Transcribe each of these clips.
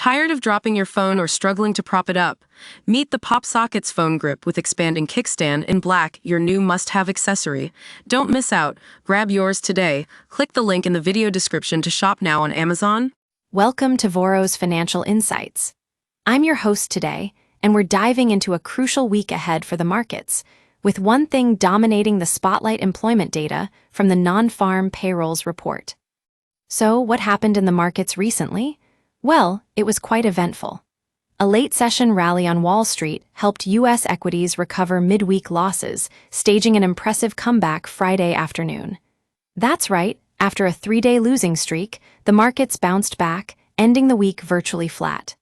Tired of dropping your phone or struggling to prop it up? Meet the PopSockets phone grip with expanding kickstand in black, your new must-have accessory. Don't miss out. Grab yours today. Click the link in the video description to shop now on Amazon. Welcome to Voro's Financial Insights. I'm your host today, and we're diving into a crucial week ahead for the markets, with one thing dominating the spotlight: employment data from the Nonfarm Payrolls report. So, what happened in the markets recently? Well, it was quite eventful. A late-session rally on Wall Street helped U.S. equities recover midweek losses, staging an impressive comeback Friday afternoon. That's right, after a 3-day losing streak, the markets bounced back, ending the week virtually flat.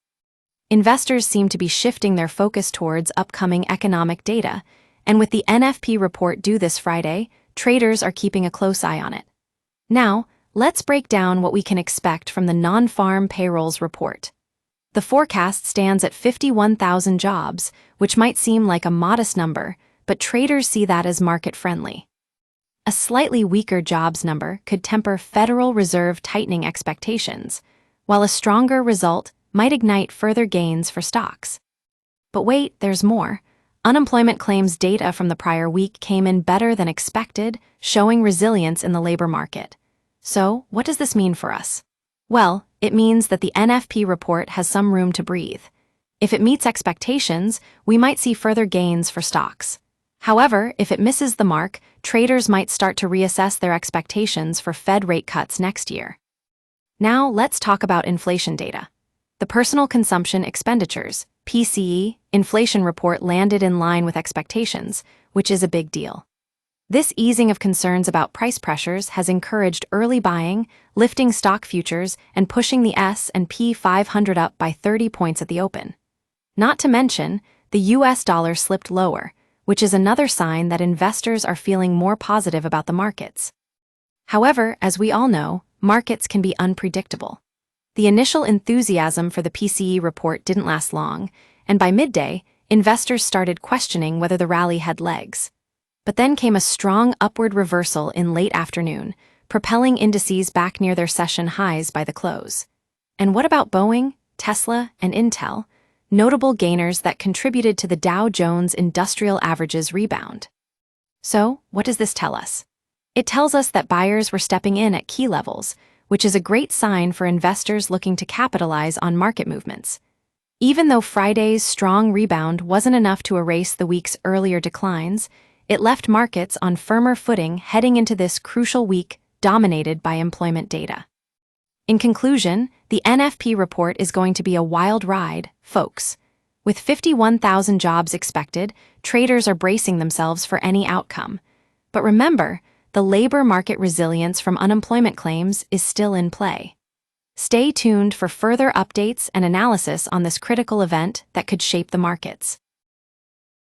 Investors seem to be shifting their focus towards upcoming economic data, and with the NFP report due this Friday, traders are keeping a close eye on it. Now, let's break down what we can expect from the Non-Farm Payrolls report. The forecast stands at 51,000 jobs, which might seem like a modest number, but traders see that as market-friendly. A slightly weaker jobs number could temper Federal Reserve tightening expectations, while a stronger result might ignite further gains for stocks. But wait, there's more. Unemployment claims data from the prior week came in better than expected, showing resilience in the labor market. So, what does this mean for us? Well, it means that the NFP report has some room to breathe. If it meets expectations, we might see further gains for stocks. However, if it misses the mark, traders might start to reassess their expectations for Fed rate cuts next year. Now, let's talk about inflation data. The Personal Consumption Expenditures, PCE, inflation report landed in line with expectations, which is a big deal. This easing of concerns about price pressures has encouraged early buying, lifting stock futures and pushing the S&P 500 up by 30 points at the open. Not to mention, the US dollar slipped lower, which is another sign that investors are feeling more positive about the markets. However, as we all know, markets can be unpredictable. The initial enthusiasm for the PCE report didn't last long, and by midday, investors started questioning whether the rally had legs. But then came a strong upward reversal in late afternoon, propelling indices back near their session highs by the close. And what about Boeing, Tesla, and Intel, notable gainers that contributed to the Dow Jones Industrial Average's rebound? So, what does this tell us? It tells us that buyers were stepping in at key levels, which is a great sign for investors looking to capitalize on market movements. Even though Friday's strong rebound wasn't enough to erase the week's earlier declines, it left markets on firmer footing heading into this crucial week dominated by employment data. In conclusion, the NFP report is going to be a wild ride, folks. With 51,000 jobs expected, traders are bracing themselves for any outcome. But remember, the labor market resilience from unemployment claims is still in play. Stay tuned for further updates and analysis on this critical event that could shape the markets.